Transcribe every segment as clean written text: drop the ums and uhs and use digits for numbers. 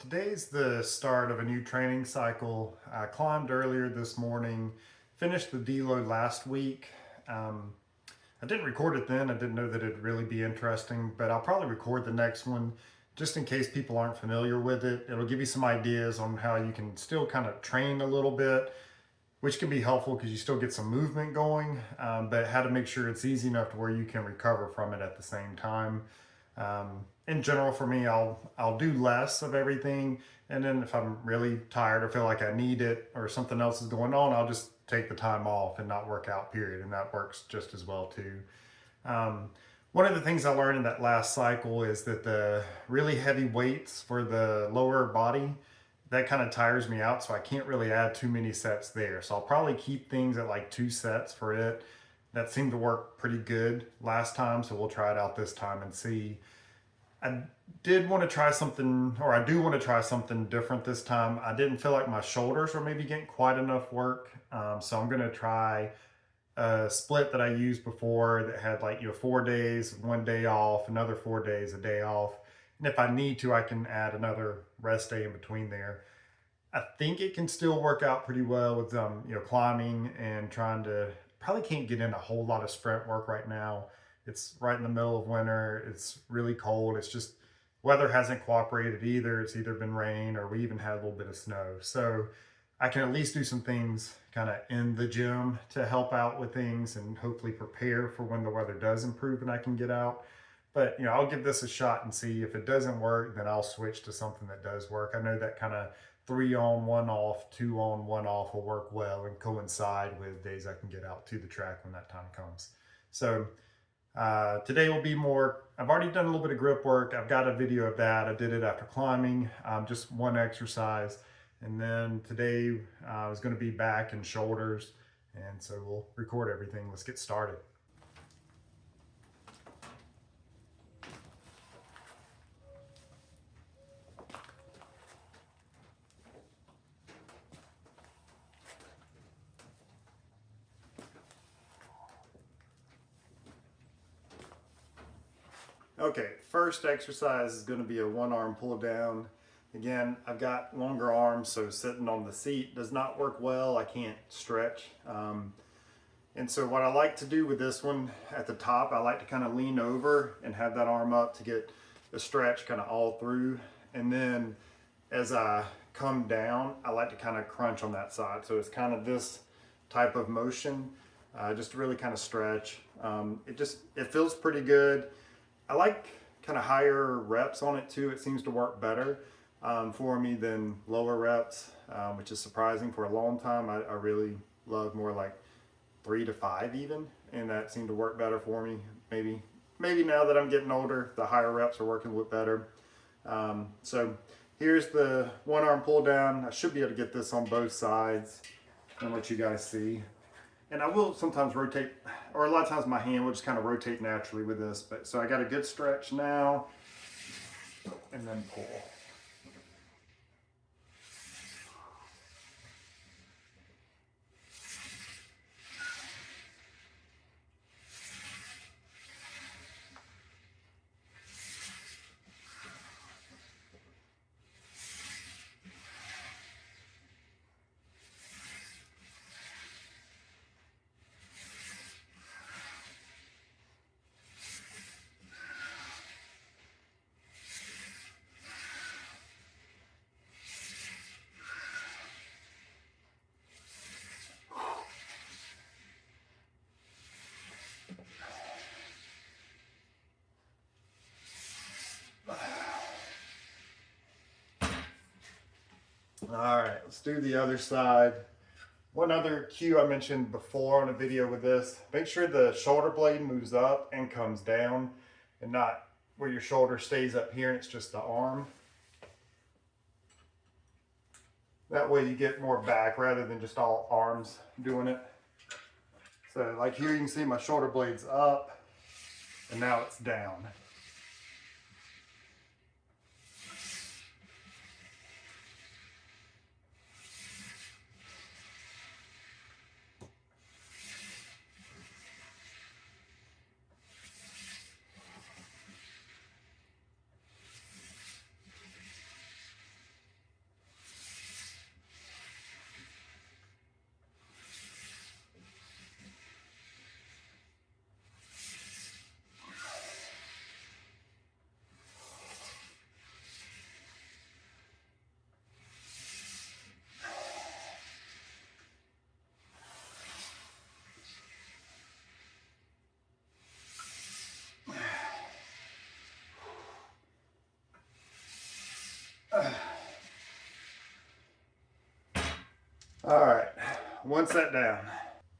Today's the start of a new training cycle. I climbed earlier this morning, finished the deload last week. Um, I didn't record it then. I didn't know that it'd really be interesting, but I'll probably record the next one just in case people aren't familiar with it. It'll give you some ideas on how you can still kind of train a little bit, which can be helpful because you still get some movement going, but how to make sure it's easy enough to where you can recover from it at the same time. In general, for me, I'll do less of everything, and then if I'm really tired or feel like I need it or something else is going on, I'll just take the time off and not work out. Period, and that works just as well too. Um, One of the things I learned in that last cycle is that the really heavy weights for the lower body, that kind of tires me out, so I can't really add too many sets there. So I'll probably keep things at like 2 sets for it. That seemed to work pretty good last time, so we'll try it out this time and see. I did want to try something, or I do want to try something different this time. I didn't feel like my shoulders were maybe getting quite enough work, so I'm going to try a split that I used before that had like 4 days, 1 day off, another 4 days, a day off. And if I need to, I can add another rest day in between there. I think it can still work out pretty well with climbing and trying to. Probably can't get in a whole lot of sprint work right now. It's right in the middle of winter. It's really cold. It's just weather hasn't cooperated either. It's either been rain or we even had a little bit of snow. So I can at least do some things kind of in the gym to help out with things and hopefully prepare for when the weather does improve and I can get out. But I'll give this a shot and see if it doesn't work, then I'll switch to something that does work. I know that kind of 3 on 1 off, 2 on 1 off will work well and coincide with days I can get out to the track when that time comes. So today will be more, I've already done a little bit of grip work. I've got a video of that. I did it after climbing, just one exercise. And then today is going to be back and shoulders. And so we'll record everything. Let's get started. Okay, first exercise is going to be a one arm pull down. Again, I've got longer arms, so sitting on the seat does not work well. I can't stretch. And so what I like to do with this one at the top, I like to kind of lean over and have that arm up to get the stretch kind of all through. And then as I come down, I like to kind of crunch on that side. So it's kind of this type of motion, just to really kind of stretch. It feels pretty good. I like kind of higher reps on it too. It seems to work better for me than lower reps, which is surprising. For a long time, I really love more like 3 to 5 even, and that seemed to work better for me. Maybe now that I'm getting older, the higher reps are working a little better. So here's the one arm pull down. I should be able to get this on both sides and let you guys see. And I will sometimes rotate, or a lot of times my hand will just kind of rotate naturally with this. But so I got a good stretch now, and then pull. All right, let's do the other side. One other cue I mentioned before on a video with this, make sure the shoulder blade moves up and comes down and not where your shoulder stays up here and it's just the arm. That way you get more back rather than just all arms doing it. So like here you can see my shoulder blade's up and now it's down. All right, one set down.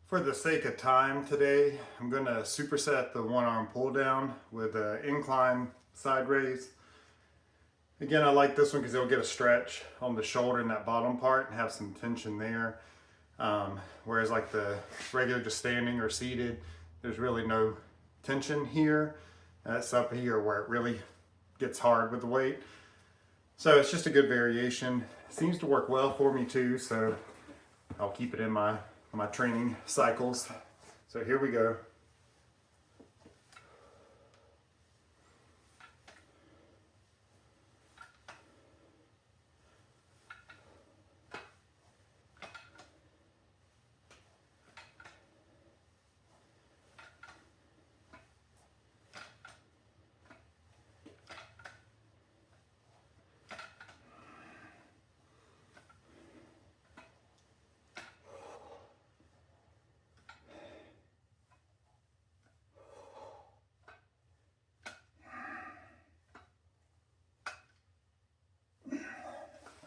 For the sake of time today, I'm gonna superset the one arm pull down with an incline side raise. Again, I like this one because it'll get a stretch on the shoulder in that bottom part and have some tension there. Whereas like the regular just standing or seated, there's really no tension here. That's up here where it really gets hard with the weight. So it's just a good variation. Seems to work well for me too, so I'll keep it in my training cycles. So here we go.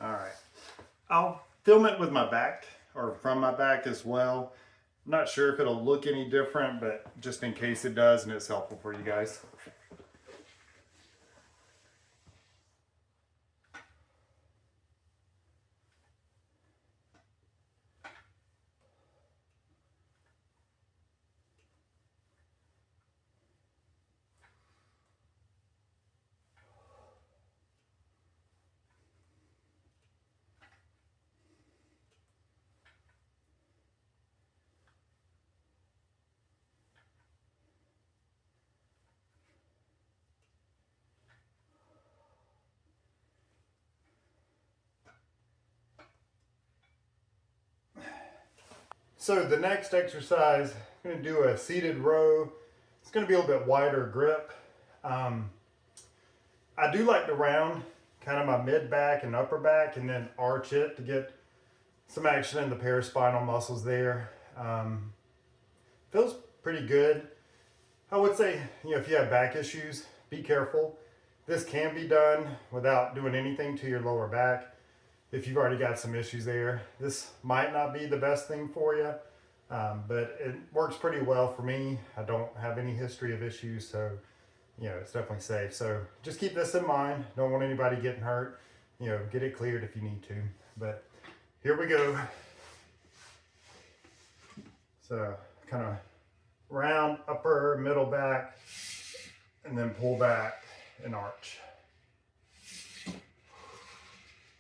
All right, I'll film it with my back or from my back as well. I'm not sure if it'll look any different, but just in case it does and it's helpful for you guys. So the next exercise, I'm going to do a seated row. It's going to be a little bit wider grip. I do like to round kind of my mid back and upper back and then arch it to get some action in the paraspinal muscles there. Feels pretty good. I would say, if you have back issues, be careful. This can be done without doing anything to your lower back. If you've already got some issues there, this might not be the best thing for you, but it works pretty well for me. I don't have any history of issues, so it's definitely safe. So just keep this in mind. Don't want anybody getting hurt. Get it cleared if you need to. But here we go. So kind of round, upper, middle back, and then pull back and arch.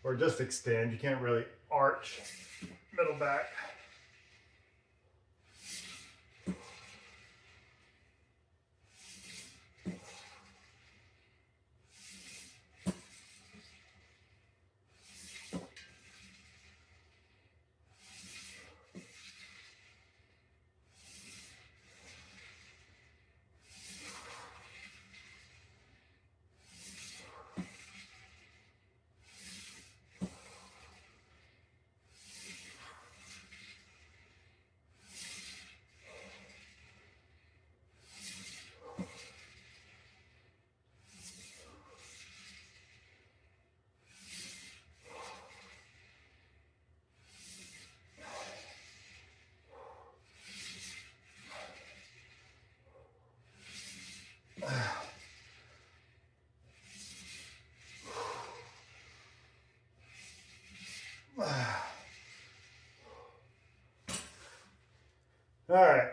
Or just extend. You can't really arch middle back. All right,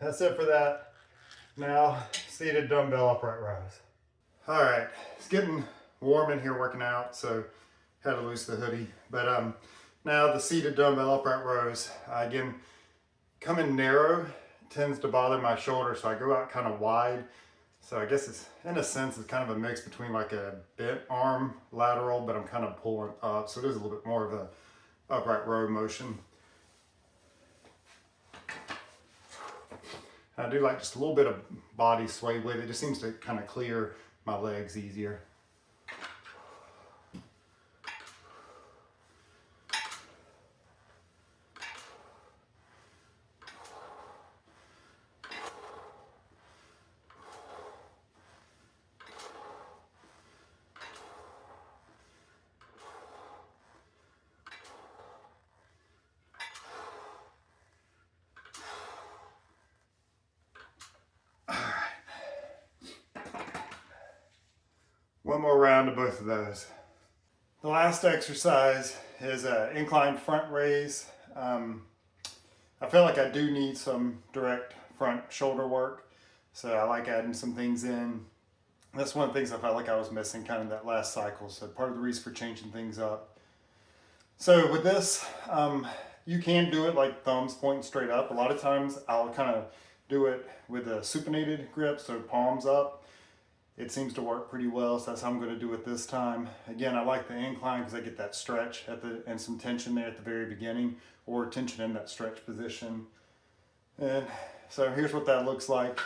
that's it for that. Now, seated dumbbell upright rows. All right, it's getting warm in here working out, so had to loose the hoodie. But now the seated dumbbell upright rows, again, coming narrow tends to bother my shoulder, so I go out kind of wide. So I guess it's, in a sense, it's kind of a mix between like a bent arm lateral, but I'm kind of pulling up, so it is a little bit more of a upright row motion. I do like just a little bit of body sway with it. It just seems to kind of clear my legs easier. one more round of both of those. The last exercise is an incline front raise. I feel like I do need some direct front shoulder work, so I like adding some things in. That's one of the things I felt like I was missing kind of that last cycle, so part of the reason for changing things up. So with this, you can do it like thumbs pointing straight up. A lot of times I'll kind of do it with a supinated grip, so palms up. It seems to work pretty well, so that's how I'm going to do it this time. Again, I like the incline because I get that stretch and some tension there at the very beginning, or tension in that stretch position. And so here's what that looks like.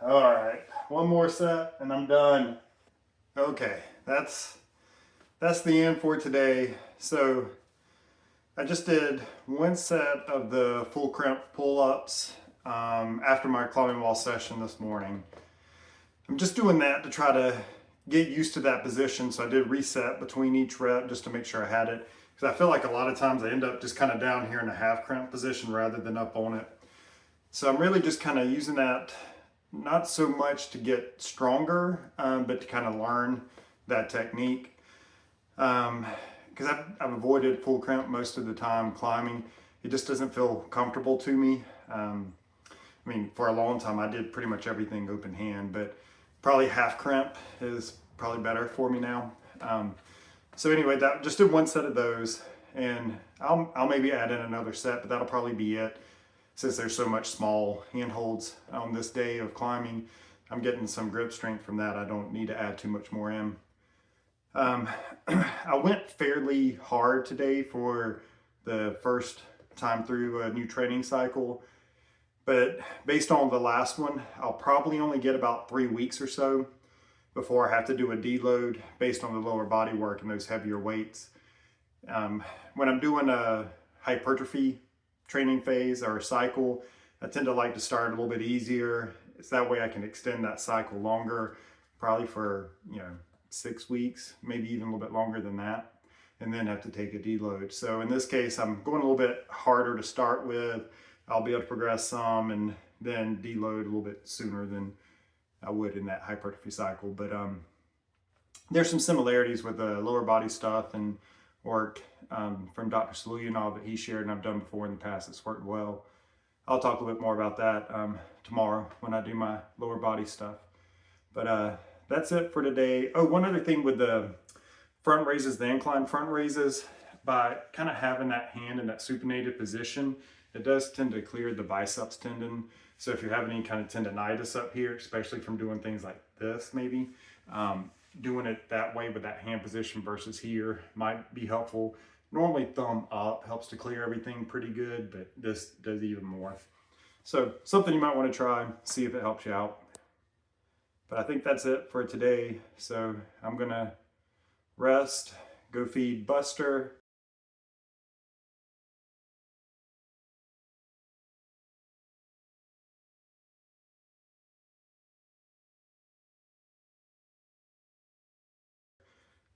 All right, one more set and I'm done. Okay, that's the end for today. So I just did one set of the full crimp pull-ups after my climbing wall session this morning. I'm just doing that to try to get used to that position. So I did reset between each rep just to make sure I had it. Because I feel like a lot of times I end up just kind of down here in a half crimp position rather than up on it. So I'm really just kind of using that, not so much to get stronger, but to kind of learn that technique. Because I've avoided full crimp most of the time climbing. It just doesn't feel comfortable to me. I mean, for a long time I did pretty much everything open hand, but probably half crimp is probably better for me now. So anyway, that just did one set of those, and I'll maybe add in another set, but that'll probably be it. Since there's so much small handholds on this day of climbing, I'm getting some grip strength from that. I don't need to add too much more in. I went fairly hard today for the first time through a new training cycle, but based on the last one, I'll probably only get about 3 weeks or so before I have to do a deload based on the lower body work and those heavier weights. When I'm doing a hypertrophy training phase or a cycle, I tend to like to start a little bit easier. It's that way I can extend that cycle longer, probably for 6 weeks, maybe even a little bit longer than that, and then have to take a deload. So in this case, I'm going a little bit harder to start with. I'll be able to progress some and then deload a little bit sooner than I would in that hypertrophy cycle. But there's some similarities with the lower body stuff and work from Dr. Saluya and all that he shared and I've done before in the past. It's worked well. I'll talk a little bit more about that tomorrow when I do my lower body stuff. But that's it for today. Oh, one other thing with the front raises, the incline front raises, by kind of having that hand in that supinated position, it does tend to clear the biceps tendon. So if you're having any kind of tendonitis up here, especially from doing things like this maybe, doing it that way with that hand position versus here might be helpful. Normally thumb up helps to clear everything pretty good, but this does even more. So something you might want to try, see if it helps you out. But I think that's it for today. So I'm gonna rest, go feed Buster.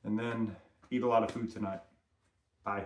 And then eat a lot of food tonight. Bye.